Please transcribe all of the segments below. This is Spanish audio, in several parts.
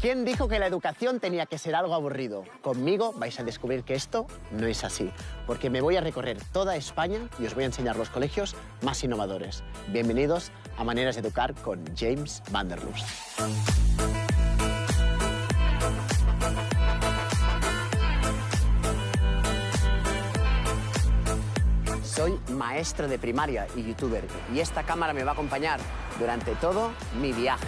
¿Quién dijo que la educación tenía que ser algo aburrido? Conmigo vais a descubrir que esto no es así, porque me voy a recorrer toda España y os voy a enseñar los colegios más innovadores. Bienvenidos a Maneras de Educar con James van der Lust. Soy maestro de primaria y youtuber, y esta cámara me va a acompañar durante todo mi viaje.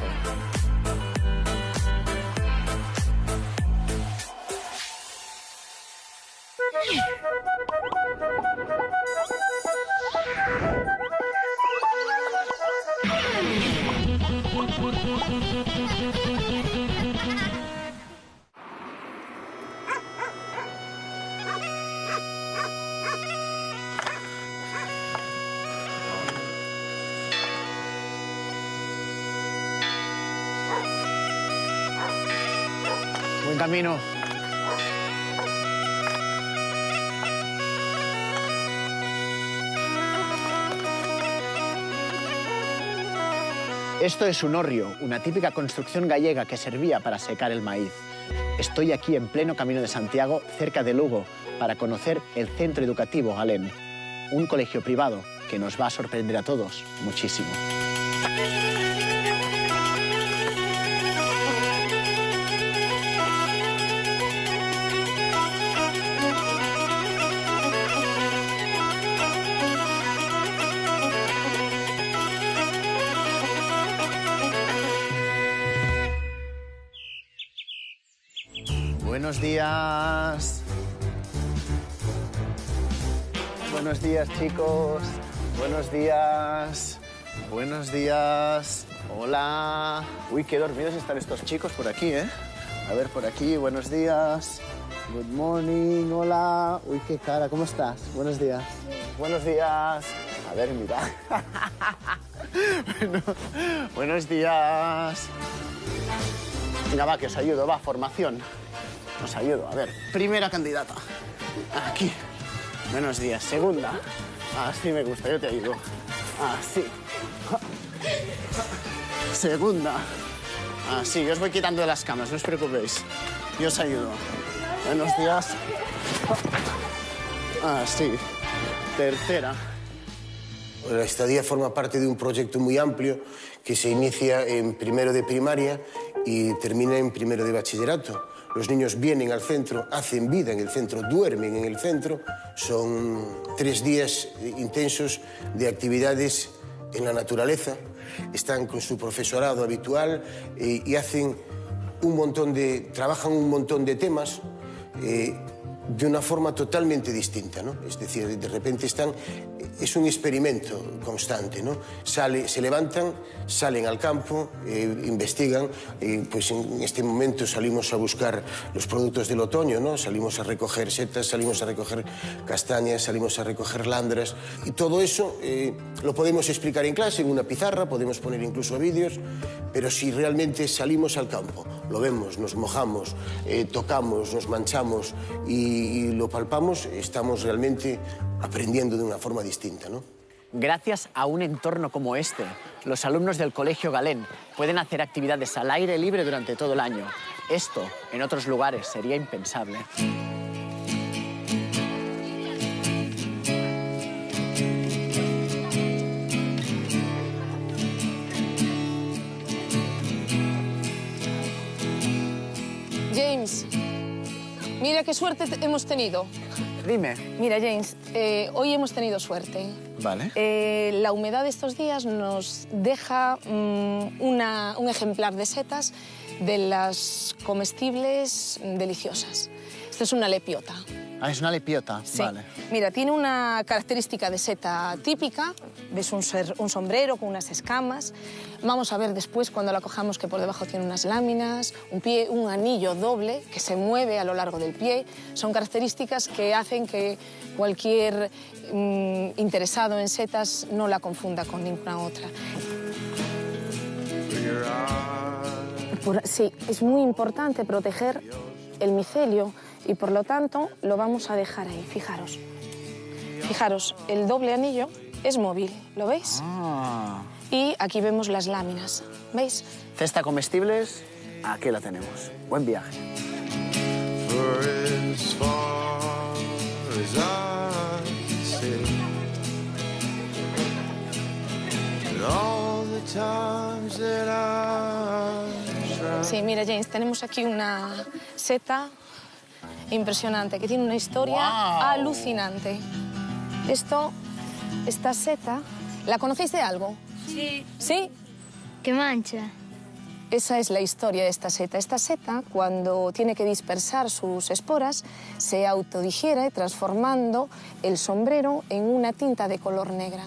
Buen camino. Esto es un hórreo, una típica construcción gallega que servía para secar el maíz. Estoy aquí en pleno Camino de Santiago, cerca de Lugo, para conocer el Centro Educativo Galén, un colegio privado que nos va a sorprender a todos muchísimo. Buenos días. Buenos días, chicos. Buenos días. Buenos días. Hola. Uy, qué dormidos están estos chicos por aquí, ¿eh? A ver, por aquí. Buenos días. Good morning. Hola. Uy, qué cara. ¿Cómo estás? Buenos días. Buenos días. A ver, mira. Bueno, buenos días. Venga, va, que os ayudo. Va, formación. Os ayudo. A ver, primera candidata. Aquí. Buenos días. Segunda. Así me gusta, yo te ayudo. Así. Segunda. Así, yo os voy quitando de las camas, no os preocupéis. Yo os ayudo. Buenos días. Así. Tercera. La estadía forma parte de un proyecto muy amplio que se inicia en primero de primaria y termina en primero de bachillerato. Los niños vienen al centro, hacen vida en el centro, duermen en el centro. Son 3 días intensos de actividades en la naturaleza. Están con su profesorado habitual y hacen trabajan un montón de temas de una forma totalmente distinta, ¿no? Es decir, de repente es un experimento constante, ¿no? Se levantan, salen al campo, investigan, pues en este momento salimos a buscar los productos del otoño, ¿no? Salimos a recoger setas, salimos a recoger castañas, salimos a recoger landras, y todo eso lo podemos explicar en clase, en una pizarra, podemos poner incluso vídeos, pero si realmente salimos al campo, lo vemos, nos mojamos, tocamos, nos manchamos y lo palpamos, estamos realmente aprendiendo de una forma distinta, ¿no? Gracias a un entorno como este, los alumnos del Colegio Galén pueden hacer actividades al aire libre durante todo el año. Esto, en otros lugares, sería impensable. James, mira qué suerte hemos tenido. Dime. Mira, James, hoy hemos tenido suerte. Vale. La humedad de estos días nos deja un ejemplar de setas de las comestibles deliciosas. Esto es una lepiota. Ah, es una lepiota. Sí. Vale. Mira, tiene una característica de seta típica. Ves un sombrero con unas escamas. Vamos a ver después, cuando la cojamos, que por debajo tiene unas láminas, un anillo doble que se mueve a lo largo del pie. Son características que hacen que cualquier interesado en setas no la confunda con ninguna otra. Sí, es muy importante proteger el micelio y, por lo tanto, lo vamos a dejar ahí. Fijaros. Fijaros, el doble anillo es móvil, ¿lo veis? Ah. Y aquí vemos las láminas, ¿veis? Cesta comestibles, Aquí la tenemos. Buen viaje. For as far as I see, and all the times that I tried. Sí, mira, James, tenemos aquí una seta impresionante, que tiene una historia alucinante. Esta seta, ¿la conocéis de algo? Sí. ¿Sí? ¿Qué mancha? Esa es la historia de esta seta. Esta seta, cuando tiene que dispersar sus esporas, se autodigiere transformando el sombrero en una tinta de color negra.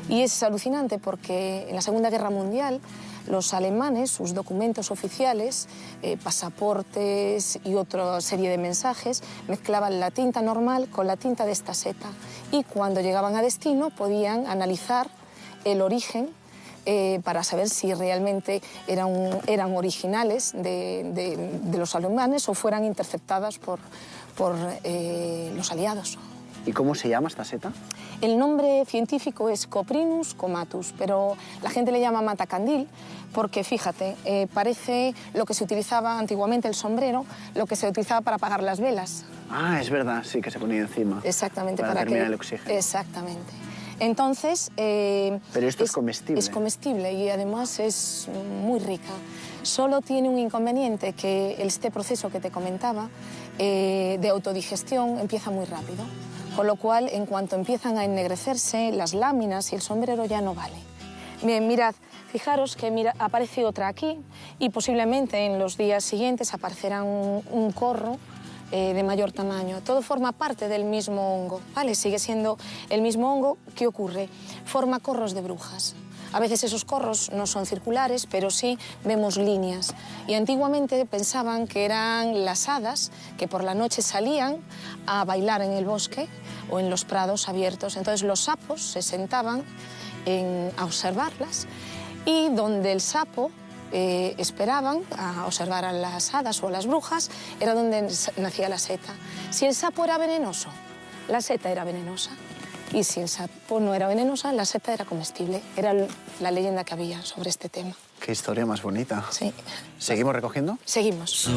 Y es alucinante porque en la Segunda Guerra Mundial los alemanes, sus documentos oficiales, pasaportes y otra serie de mensajes, mezclaban la tinta normal con la tinta de esta seta. Y cuando llegaban a destino podían analizar el origen para saber si realmente eran originales de los alemanes o fueran interceptadas por los aliados. ¿Y cómo se llama esta seta? El nombre científico es Coprinus comatus, pero la gente le llama matacandil porque, fíjate, parece lo que se utilizaba antiguamente, el sombrero, lo que se utilizaba para apagar las velas. Ah, es verdad, sí, que se ponía encima. Exactamente. Para terminar el oxígeno. Exactamente. Entonces... Pero esto es comestible. Es comestible y además es muy rica. Solo tiene un inconveniente, que este proceso que te comentaba de autodigestión empieza muy rápido. Con lo cual, en cuanto empiezan a ennegrecerse las láminas y el sombrero ya no vale. Bien, mirad, fijaros que aparece otra aquí y posiblemente en los días siguientes aparecerá un corro de mayor tamaño. Todo forma parte del mismo hongo, ¿vale? Sigue siendo el mismo hongo. ¿Qué ocurre? Forma corros de brujas. A veces esos corros no son circulares, pero sí vemos líneas. Y antiguamente pensaban que eran las hadas que por la noche salían a bailar en el bosque o en los prados abiertos. Entonces los sapos se sentaban a observarlas y donde el sapo esperaban a observar a las hadas o a las brujas era donde nacía la seta. Si el sapo era venenoso, la seta era venenosa. Y si el sapo no era venenosa, la seta era comestible. Era la leyenda que había sobre este tema. Qué historia más bonita. Sí. ¿Seguimos recogiendo? Seguimos.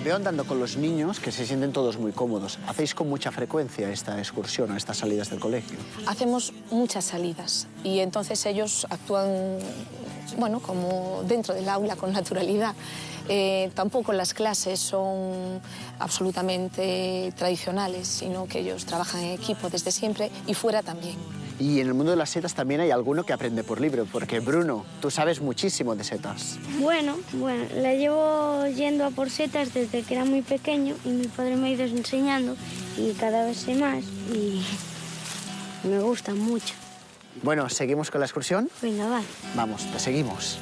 Veo andando con los niños que se sienten todos muy cómodos. ¿Hacéis con mucha frecuencia esta excursión o estas salidas del colegio? Hacemos muchas salidas y entonces ellos actúan, bueno, como dentro del aula, con naturalidad. Tampoco las clases son absolutamente tradicionales, sino que ellos trabajan en equipo desde siempre y fuera también. Y en el mundo de las setas también hay alguno que aprende por libro, porque Bruno, tú sabes muchísimo de setas. Bueno, la llevo yendo a por setas desde que era muy pequeño y mi padre me ha ido enseñando y cada vez sé más y me gusta mucho. Bueno, ¿seguimos con la excursión? Venga, vale. Vamos, te seguimos.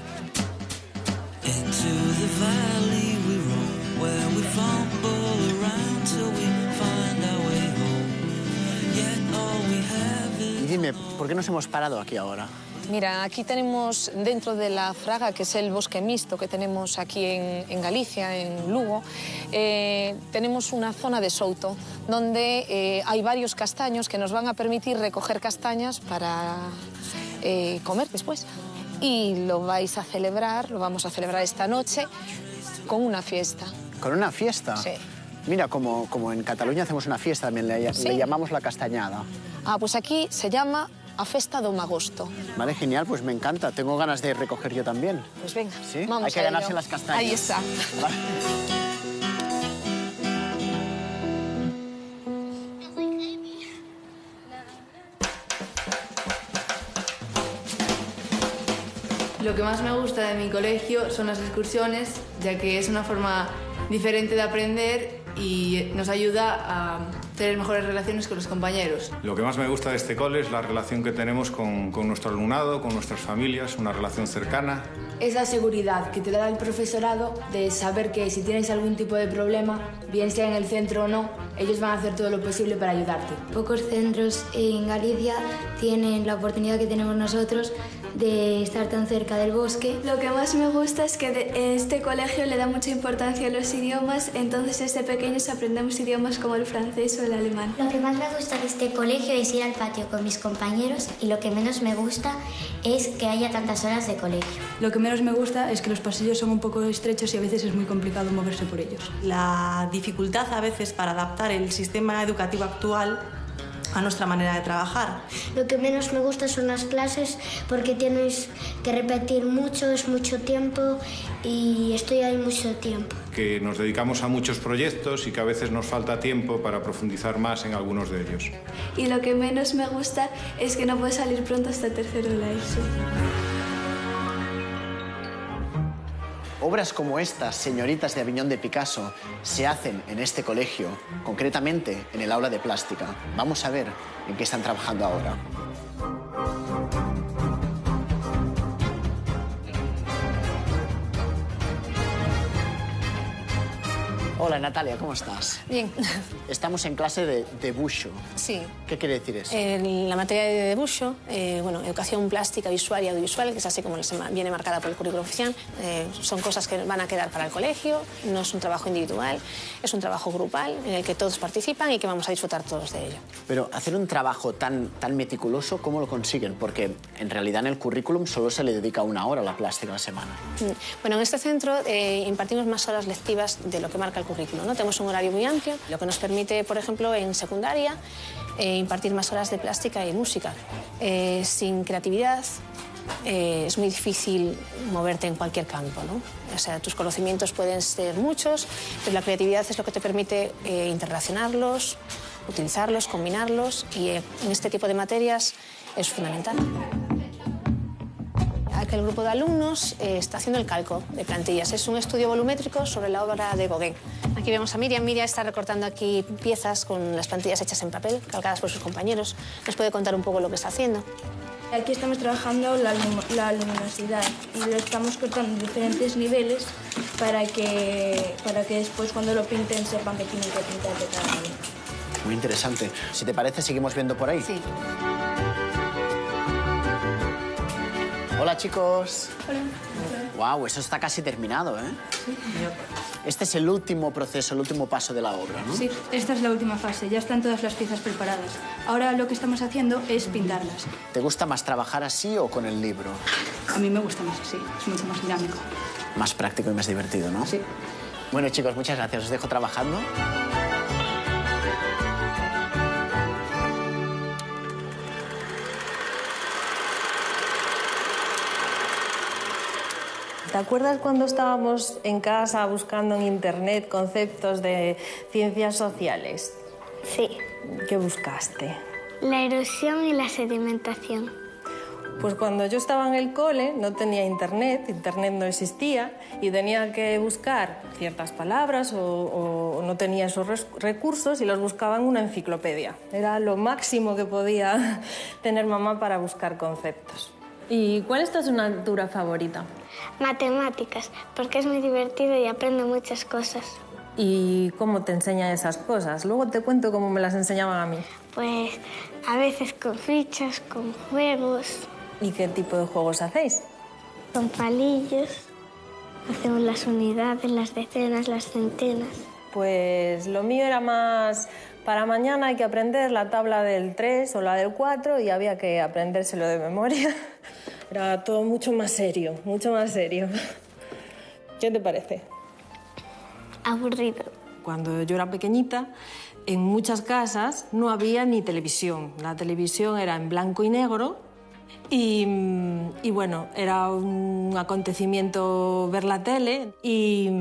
Y dime, ¿por qué nos hemos parado aquí ahora? Mira, aquí tenemos, dentro de la Fraga, que es el bosque mixto que tenemos aquí en Galicia, en Lugo, tenemos una zona de souto, donde hay varios castaños que nos van a permitir recoger castañas para comer después. Y lo vais a celebrar, lo vamos a celebrar esta noche con una fiesta. ¿Con una fiesta? Sí. Mira, como en Cataluña hacemos una fiesta, también le llamamos la castañada. Ah, pues aquí se llama a Festa do Magosto. Vale, genial, pues me encanta. Tengo ganas de recoger yo también. Pues venga, ¿Sí? vamos Hay que a ello. ganarse las castañas. Ahí está. Vale. Lo que más me gusta de mi colegio son las excursiones, ya que es una forma diferente de aprender y nos ayuda a tener mejores relaciones con los compañeros. Lo que más me gusta de este cole es la relación que tenemos con nuestro alumnado, con nuestras familias, una relación cercana. Es la seguridad que te da el profesorado de saber que si tienes algún tipo de problema, bien sea en el centro o no, ellos van a hacer todo lo posible para ayudarte. Pocos centros en Galicia tienen la oportunidad que tenemos nosotros de estar tan cerca del bosque. Lo que más me gusta es que este colegio le da mucha importancia a los idiomas, entonces desde pequeños aprendemos idiomas como el francés o el alemán. Lo que más me gusta de este colegio es ir al patio con mis compañeros y lo que menos me gusta es que haya tantas horas de colegio. Lo que menos me gusta es que los pasillos son un poco estrechos y a veces es muy complicado moverse por ellos. La dificultad a veces para adaptar el sistema educativo actual a nuestra manera de trabajar. Lo que menos me gusta son las clases porque tienes que repetir mucho, es mucho tiempo y estoy ahí mucho tiempo. Que nos dedicamos a muchos proyectos y que a veces nos falta tiempo para profundizar más en algunos de ellos. Y lo que menos me gusta es que no puedo salir pronto hasta tercero de la ESO. Obras como estas, Señoritas de Aviñón de Picasso, se hacen en este colegio, concretamente en el aula de plástica. Vamos a ver en qué están trabajando ahora. Hola Natalia, ¿cómo estás? Bien. Estamos en clase de debuxo. Sí. ¿Qué quiere decir eso? La materia de debuxo, bueno, educación plástica, visual y audiovisual, que es así como viene marcada por el currículo oficial, son cosas que van a quedar para el colegio, no es un trabajo individual, es un trabajo grupal en el que todos participan y que vamos a disfrutar todos de ello. Pero hacer un trabajo tan meticuloso, ¿cómo lo consiguen? Porque en realidad en el currículum solo se le dedica 1 hora a la plástica a la semana. Bueno, en este centro impartimos más horas lectivas de lo que marca el currículo, ¿no? Tenemos un horario muy amplio, lo que nos permite, por ejemplo, en secundaria, impartir más horas de plástica y música. Sin creatividad es muy difícil moverte en cualquier campo, ¿no? O sea, tus conocimientos pueden ser muchos, pero la creatividad es lo que te permite interrelacionarlos, utilizarlos, combinarlos, y en este tipo de materias es fundamental. El grupo de alumnos está haciendo el calco de plantillas. Es un estudio volumétrico sobre la obra de Gauguin. Aquí vemos a Miriam. Miriam está recortando aquí piezas con las plantillas hechas en papel, calcadas por sus compañeros. ¿Nos puede contar un poco lo que está haciendo? Aquí estamos trabajando la luminosidad y lo estamos cortando en diferentes niveles para que después cuando lo pinten sepan que tienen que pintar de cada nivel. Muy interesante. Si te parece, seguimos viendo por ahí. Sí. Hola, chicos. Hola. Wow, eso está casi terminado, ¿eh? Sí. Este es el último proceso, el último paso de la obra, ¿no? Sí, esta es la última fase, ya están todas las piezas preparadas. Ahora lo que estamos haciendo es pintarlas. ¿Te gusta más trabajar así o con el libro? A mí me gusta más así, es mucho más dinámico. Más práctico y más divertido, ¿no? Sí. Bueno, chicos, muchas gracias. Os dejo trabajando. ¿Te acuerdas cuando estábamos en casa buscando en internet conceptos de ciencias sociales? Sí. ¿Qué buscaste? La erosión y la sedimentación. Pues cuando yo estaba en el cole no tenía internet no existía y tenía que buscar ciertas palabras o no tenía esos recursos y los buscaba en una enciclopedia. Era lo máximo que podía tener mamá para buscar conceptos. ¿Y cuál es tu asignatura favorita? Matemáticas, porque es muy divertido y aprendo muchas cosas. ¿Y cómo te enseñan esas cosas? Luego te cuento cómo me las enseñaban a mí. Pues a veces con fichas, con juegos. ¿Y qué tipo de juegos hacéis? Con palillos. Hacemos las unidades, las decenas, las centenas. Pues lo mío era más... Para mañana hay que aprender la tabla del 3 o la del 4 y había que aprendérselo de memoria. Era todo mucho más serio, mucho más serio. ¿Qué te parece? Aburrido. Cuando yo era pequeñita, en muchas casas no había ni televisión. La televisión era en blanco y negro y bueno, era un acontecimiento ver la tele y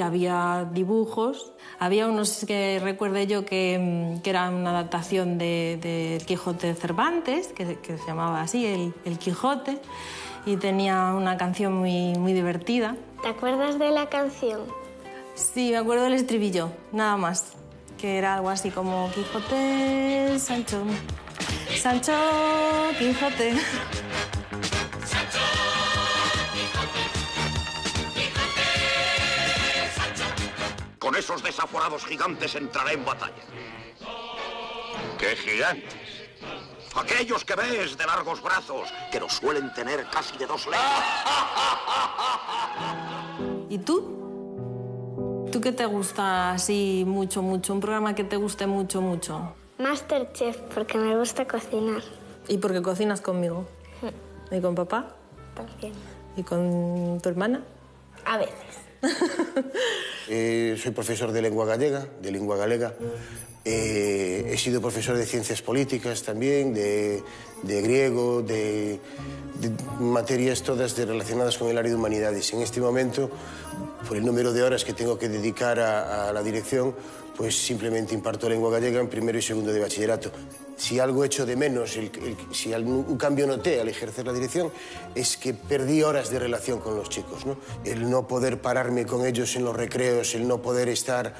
había dibujos. Había unos que recuerde yo que eran una adaptación del Quijote de Cervantes, que se llamaba así, el Quijote, y tenía una canción muy divertida. ¿Te acuerdas de la canción? Sí, me acuerdo del estribillo, nada más, que era algo así como Quijote, Sancho, Sancho, Quijote. Con esos desaforados gigantes entraré en batalla. ¿Qué gigantes? Aquellos que ves de largos brazos, que los suelen tener casi de 2 legos. ¿Y tú? ¿Tú qué te gusta así mucho, mucho? Un programa que te guste mucho, mucho. Masterchef, porque me gusta cocinar. ¿Y porque cocinas conmigo? ¿Y con papá? También. ¿Y con tu hermana? A veces. Soy profesor de lengua galega. He sido profesor de ciencias políticas también, de griego, de materias todas relacionadas con el área de humanidades. En este momento, por el número de horas que tengo que dedicar a la dirección, pues simplemente imparto lengua gallega en primero y segundo de bachillerato. Si algo echo de menos, si un cambio noté al ejercer la dirección, es que perdí horas de relación con los chicos, ¿no? El no poder pararme con ellos en los recreos, el no poder estar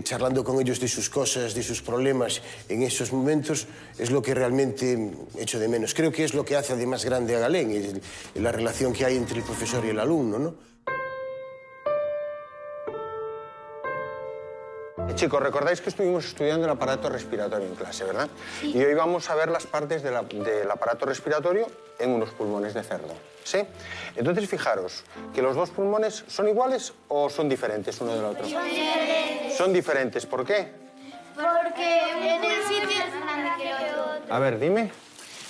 charlando con ellos de sus cosas, de sus problemas en esos momentos, es lo que realmente echo de menos. Creo que es lo que hace además grande a Galén, la relación que hay entre el profesor y el alumno, ¿no? Chicos, recordáis que estuvimos estudiando el aparato respiratorio en clase, ¿verdad? Sí. Y hoy vamos a ver las partes del aparato respiratorio en unos pulmones de cerdo, ¿sí? Entonces, fijaros, que los dos pulmones ¿son iguales o son diferentes uno del otro? Son diferentes. Son diferentes, ¿por qué? Porque un sitio es más grande que el otro. A ver, dime.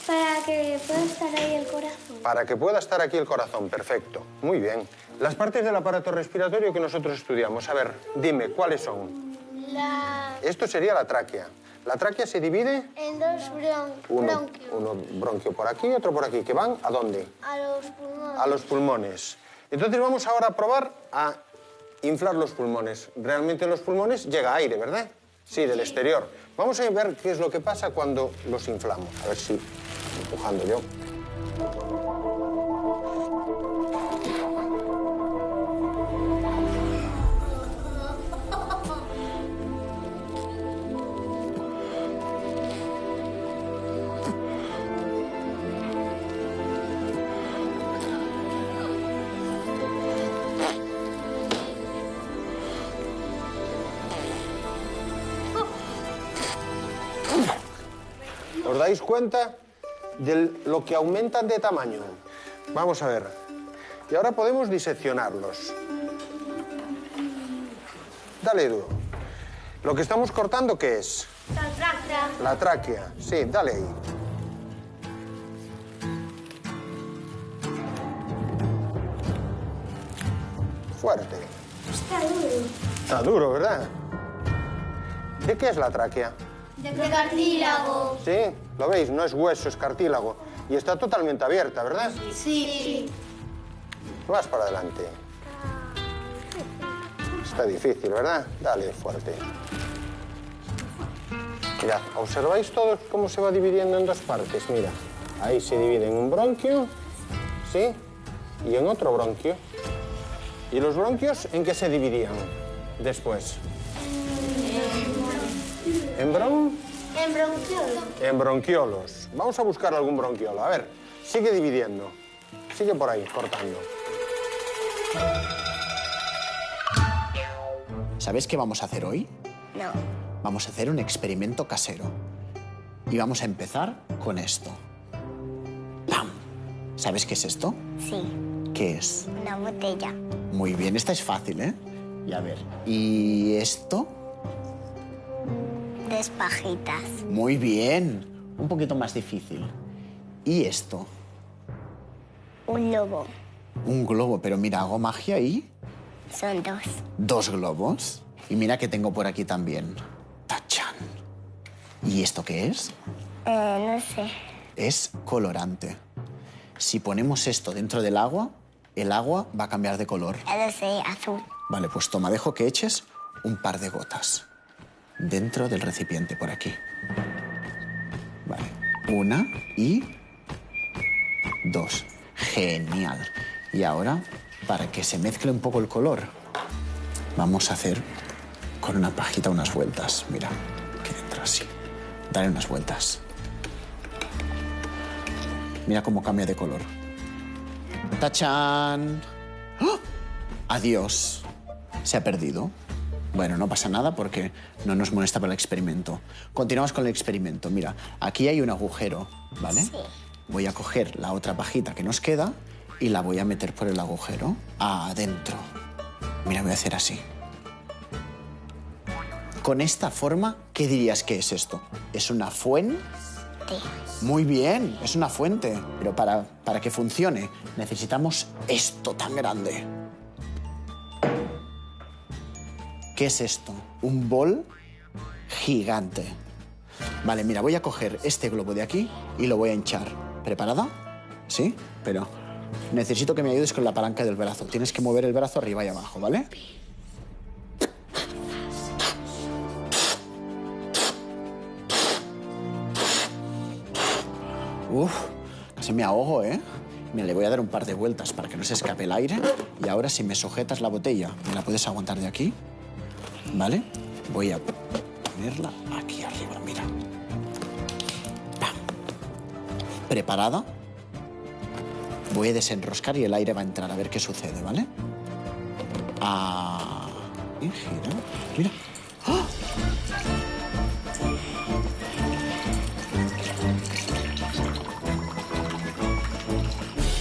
Para que pueda estar ahí el corazón. Para que pueda estar aquí el corazón, perfecto. Muy bien. Las partes del aparato respiratorio que nosotros estudiamos, a ver, dime, ¿cuáles son? Esto sería la tráquea. La tráquea se divide en dos bronquios. Uno bronquio por aquí y otro por aquí. ¿Que van a dónde? A los pulmones. A los pulmones. Entonces vamos ahora a probar a inflar los pulmones. Realmente en los pulmones llega aire, ¿verdad? Sí, del exterior. Vamos a ver qué es lo que pasa cuando los inflamos. A ver si... empujando yo. ¿Os dais cuenta de lo que aumentan de tamaño? Vamos a ver. Y ahora podemos diseccionarlos. Dale duro. Lo que estamos cortando, ¿qué es? La tráquea. La tráquea. Sí, dale ahí. Fuerte. Está duro. Está duro, ¿verdad? ¿De qué es la tráquea? De cartílago. Sí, lo veis, no es hueso, es cartílago. Y está totalmente abierta, ¿verdad? Sí. Vas para adelante. Está difícil, ¿verdad? Dale fuerte. Mirad, ¿observáis todos cómo se va dividiendo en dos partes? Mira, ahí se divide en un bronquio, ¿sí? Y en otro bronquio. ¿Y los bronquios en qué se dividían después? ¿En bronquiolos. En bronquiolos. Vamos a buscar algún bronquiolo. A ver, sigue dividiendo. Sigue por ahí, cortando. ¿Sabes qué vamos a hacer hoy? No. Vamos a hacer un experimento casero. Y vamos a empezar con esto. ¡Pam! ¿Sabes qué es esto? Sí. ¿Qué es? Una botella. Muy bien, esta es fácil, ¿eh? Y a ver, ¿y esto? De espajitas. Muy bien. Un poquito más difícil. ¿Y esto? Un lobo. Un globo, pero mira, hago magia y... Son dos. 2 globos. Y mira que tengo por aquí también. ¡Tachán! ¿Y esto qué es? No sé. Es colorante. Si ponemos esto dentro del agua, el agua va a cambiar de color. No sé, azul. Vale, pues toma, dejo que eches un par de gotas dentro del recipiente, por aquí. Vale, 1 y 2. Genial. Y ahora, para que se mezcle un poco el color, vamos a hacer con una pajita unas vueltas. Mira, que entra así. Dale unas vueltas. Mira cómo cambia de color. ¡Tachán! ¡Oh! Adiós. Se ha perdido. Bueno, no pasa nada porque no nos molesta para el experimento. Continuamos con el experimento. Mira, aquí hay un agujero, ¿vale? Sí. Voy a coger la otra pajita que nos queda y la voy a meter por el agujero adentro. Mira, voy a hacer así. Con esta forma, ¿qué dirías que es esto? ¿Es una fuente? Muy bien, es una fuente. Pero para que funcione necesitamos esto tan grande. ¿Qué es esto? Un bol gigante. Vale, mira, voy a coger este globo de aquí y lo voy a hinchar. ¿Preparada? ¿Sí? Pero necesito que me ayudes con la palanca del brazo. Tienes que mover el brazo arriba y abajo, ¿vale? Uf, casi me ahogo, ¿eh? Mira, le voy a dar un par de vueltas para que no se escape el aire. Y ahora, si me sujetas la botella, ¿me la puedes aguantar de aquí? ¿Vale? Voy a ponerla aquí arriba, mira. ¡Pam! ¿Preparada? Voy a desenroscar y el aire va a entrar a ver qué sucede, ¿vale? Ah, y gira. Mira. ¡Ah!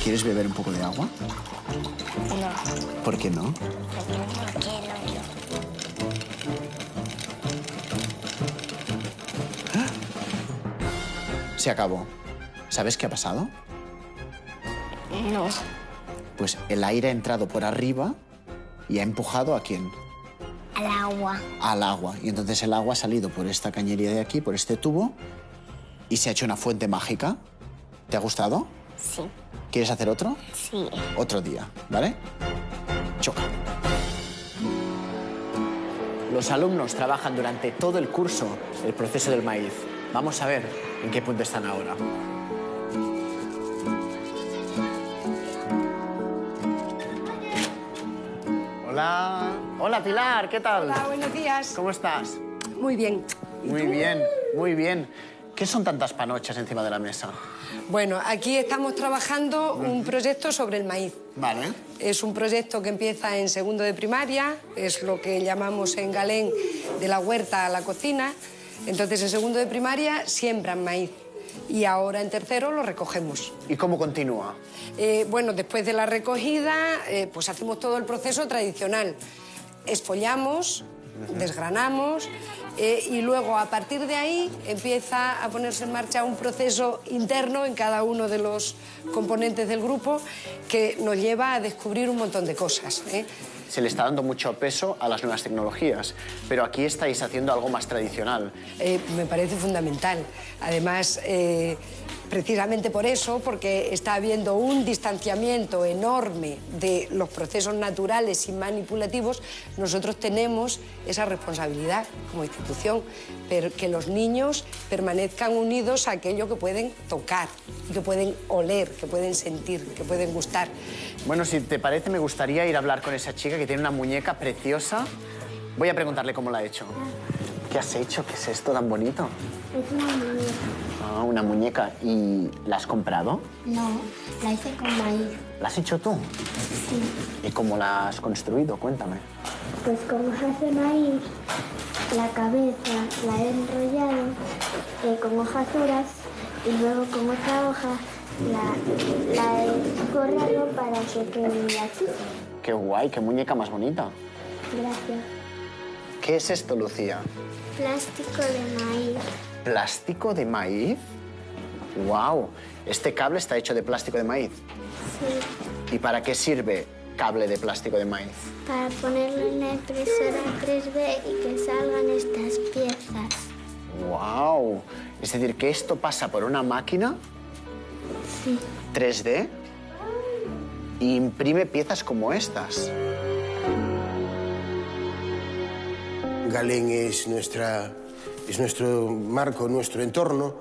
¿Quieres beber un poco de agua? No. ¿Por qué no? No quiero yo. Se acabó. ¿Sabes qué ha pasado? No. Pues el aire ha entrado por arriba y ha empujado ¿a quién? Al agua. Al agua. Y entonces el agua ha salido por esta cañería de aquí, por este tubo, y se ha hecho una fuente mágica. ¿Te ha gustado? Sí. ¿Quieres hacer otro? Sí. Otro día, ¿vale? Choca. Los alumnos trabajan durante todo el curso el proceso del maíz. Vamos a ver en qué punto están ahora. Hola. Hola, Pilar, ¿qué tal? Hola, buenos días. ¿Cómo estás? Muy bien. Muy bien, muy bien. ¿Qué son tantas panochas encima de la mesa? Bueno, aquí estamos trabajando un proyecto sobre el maíz. Vale. Es un proyecto que empieza en segundo de primaria, es lo que llamamos en Galén de la huerta a la cocina. Entonces, en segundo de primaria siembran maíz y ahora en tercero lo recogemos. ¿Y cómo continúa? Bueno, después de la recogida, pues hacemos todo el proceso tradicional. Espollamos, desgranamos y luego a partir de ahí empieza a ponerse en marcha un proceso interno en cada uno de los componentes del grupo que nos lleva a descubrir un montón de cosas. Se le está dando mucho peso a las nuevas tecnologías, pero aquí estáis haciendo algo más tradicional. Me parece fundamental. Además, precisamente por eso, porque está habiendo un distanciamiento enorme de los procesos naturales y manipulativos, nosotros tenemos esa responsabilidad como institución, pero que los niños permanezcan unidos a aquello que pueden tocar, que pueden oler, que pueden sentir, que pueden gustar. Bueno, si te parece, me gustaría ir a hablar con esa chica que tiene una muñeca preciosa. Voy a preguntarle cómo la ha hecho. ¿Qué has hecho? ¿Qué es esto tan bonito? Es una muñeca. Ah, una muñeca. ¿Y la has comprado? No, la hice con maíz. ¿La has hecho tú? Sí. ¿Y cómo la has construido? Cuéntame. Pues con hojas de maíz, la cabeza la he enrollado con hojas duras y luego con otra hoja la he corrado para que quede así. Qué guay, qué muñeca más bonita. Gracias. ¿Qué es esto, Lucía? Plástico de maíz. ¿Plástico de maíz? ¡Guau! ¿Este cable está hecho de plástico de maíz? Sí. ¿Y para qué sirve cable de plástico de maíz? Para ponerlo en la impresora 3D y que salgan estas piezas. ¡Guau! Es decir, que esto pasa por una máquina 3D y imprime piezas como estas. Galén es nuestro marco, nuestro entorno,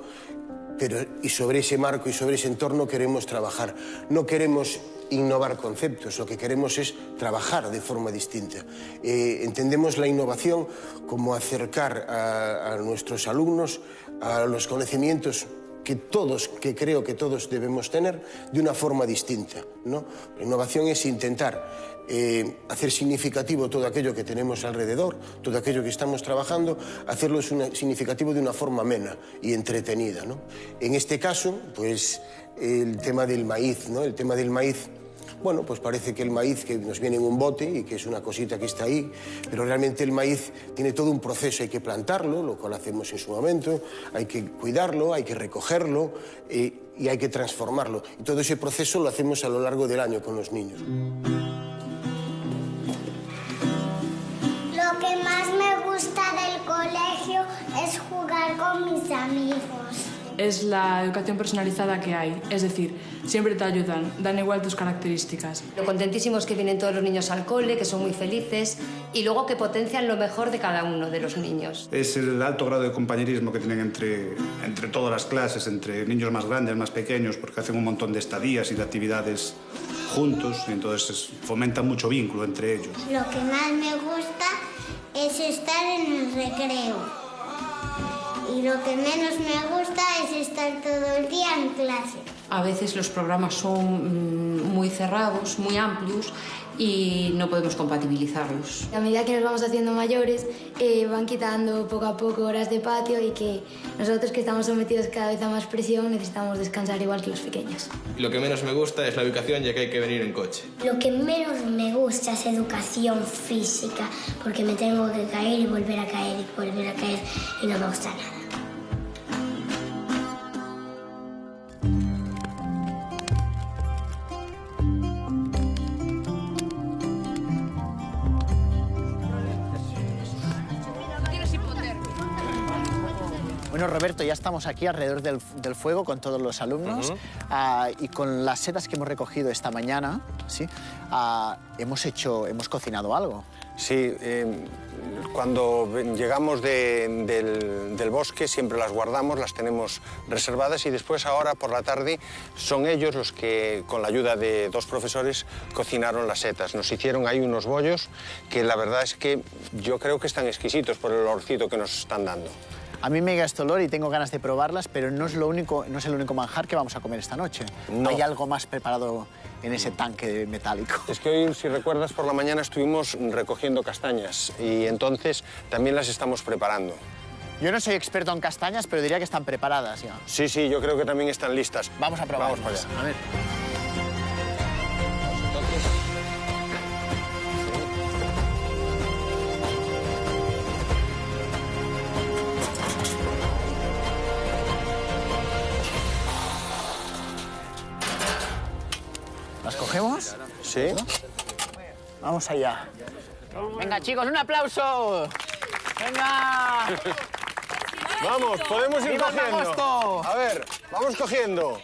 y sobre ese marco y sobre ese entorno queremos trabajar. No queremos innovar conceptos, lo que queremos es trabajar de forma distinta. Entendemos la innovación como acercar a nuestros alumnos a los conocimientos que creo que todos debemos tener de una forma distinta, ¿no? La innovación es intentar hacer significativo todo aquello que tenemos alrededor, todo aquello que estamos trabajando, hacerlo significativo de una forma amena y entretenida, ¿no? En este caso, pues el tema del maíz, ¿no? El tema del maíz, bueno, pues parece que el maíz que nos viene en un bote y que es una cosita que está ahí, pero realmente el maíz tiene todo un proceso, hay que plantarlo, lo cual hacemos en su momento, hay que cuidarlo, hay que recogerlo y hay que transformarlo. Y todo ese proceso lo hacemos a lo largo del año con los niños. Lo que más me gusta del colegio es jugar con mis amigos. Es la educación personalizada que hay, es decir, siempre te ayudan, dan igual tus características. Lo contentísimos que vienen todos los niños al cole, que son muy felices y luego que potencian lo mejor de cada uno de los niños. Es el alto grado de compañerismo que tienen entre todas las clases, entre niños más grandes, más pequeños, porque hacen un montón de estadías y de actividades juntos y entonces fomenta mucho vínculo entre ellos. Lo que más me gusta es estar en el recreo. Y lo que menos me gusta es estar todo el día en clase. A veces los programas son muy cerrados, muy amplios y no podemos compatibilizarlos. A medida que nos vamos haciendo mayores, van quitando poco a poco horas de patio y que nosotros, que estamos sometidos cada vez a más presión, necesitamos descansar igual que los pequeños. Lo que menos me gusta es la ubicación, ya que hay que venir en coche. Lo que menos me gusta es educación física, porque me tengo que caer y volver a caer y volver a caer y no me gusta nada. Bueno, Roberto, ya estamos aquí alrededor del fuego con todos los alumnos y con las setas que hemos recogido esta mañana, ¿sí? Hemos cocinado algo. Sí, cuando llegamos del bosque siempre las guardamos, las tenemos reservadas y después ahora por la tarde son ellos los que, con la ayuda de dos profesores, cocinaron las setas. Nos hicieron ahí unos bollos que la verdad es que yo creo que están exquisitos por el olorcito que nos están dando. A mí me llega este olor y tengo ganas de probarlas, pero no es el único manjar que vamos a comer esta noche. No. Hay algo más preparado en ese tanque metálico. Es que hoy, si recuerdas, por la mañana estuvimos recogiendo castañas y entonces también las estamos preparando. Yo no soy experto en castañas, pero diría que están preparadas ya. Sí, sí, yo creo que también están listas. Vamos a probarlas. Vamos para allá. A ver. ¿Las cogemos? Sí. Vamos allá. Venga, chicos, un aplauso. Venga. Vamos, podemos ir ¡Viva cogiendo. agosto! A ver, vamos cogiendo.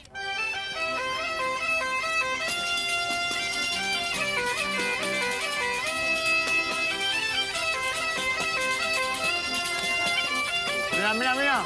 Mira, mira, mira.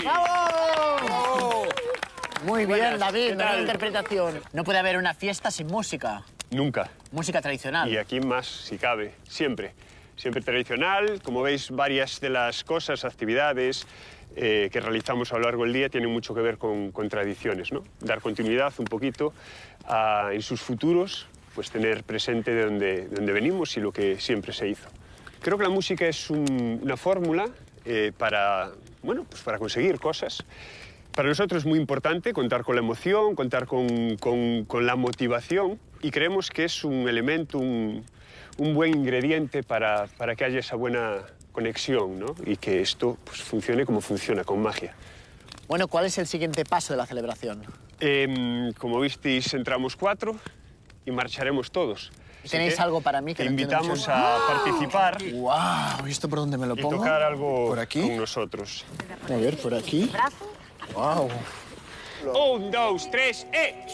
¡Bravo! Muy bien, David, buena interpretación. No puede haber una fiesta sin música. Nunca. Música tradicional. Y aquí más, si cabe, siempre. Siempre tradicional. Como veis, varias de las cosas, actividades que realizamos a lo largo del día tienen mucho que ver con tradiciones, ¿no? Dar continuidad un poquito en sus futuros, pues tener presente de dónde venimos y lo que siempre se hizo. Creo que la música es una fórmula para conseguir cosas. Para nosotros es muy importante contar con la emoción, contar con la motivación y creemos que es un elemento, un buen ingrediente para que haya esa buena conexión, ¿no? Y que esto pues, funcione como funciona, con magia. Bueno, ¿cuál es el siguiente paso de la celebración? Como visteis, entramos 4 y marcharemos todos. ¿Tenéis algo para mí? Que te no entiendo invitamos mucho? a participar. ¡Wow! ¿Y esto por dónde me lo pongo? Y tocar algo ¿Por aquí? con nosotros. A ver, por aquí. ¡Wow! 1, 2, 3, ¡eh!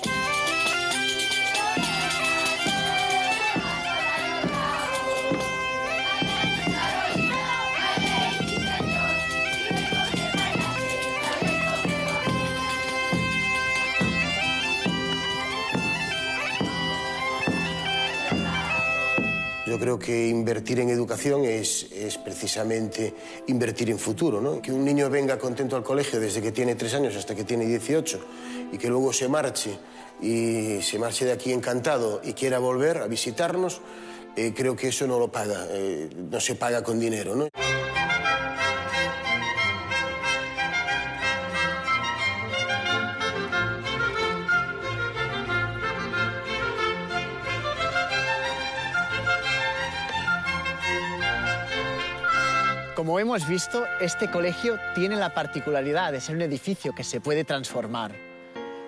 Yo creo que invertir en educación es precisamente invertir en futuro, ¿no? Que un niño venga contento al colegio desde que tiene 3 años hasta que tiene 18 y que luego se marche de aquí encantado y quiera volver a visitarnos, creo que eso no lo paga, no se paga con dinero, ¿no? Como hemos visto, este colegio tiene la particularidad de ser un edificio que se puede transformar.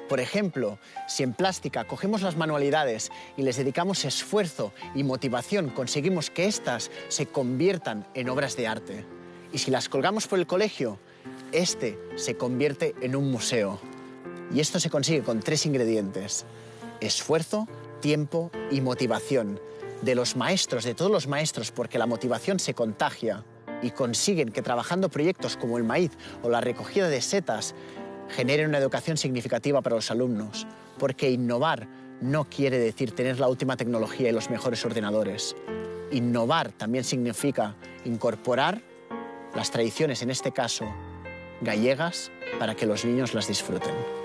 Por ejemplo, si en plástica cogemos las manualidades y les dedicamos esfuerzo y motivación, conseguimos que éstas se conviertan en obras de arte. Y si las colgamos por el colegio, este se convierte en un museo. Y esto se consigue con 3 ingredientes: esfuerzo, tiempo y motivación. De los maestros, de todos los maestros, porque la motivación se contagia. Y consiguen que trabajando proyectos como el maíz o la recogida de setas generen una educación significativa para los alumnos. Porque innovar no quiere decir tener la última tecnología y los mejores ordenadores. Innovar también significa incorporar las tradiciones, en este caso gallegas, para que los niños las disfruten.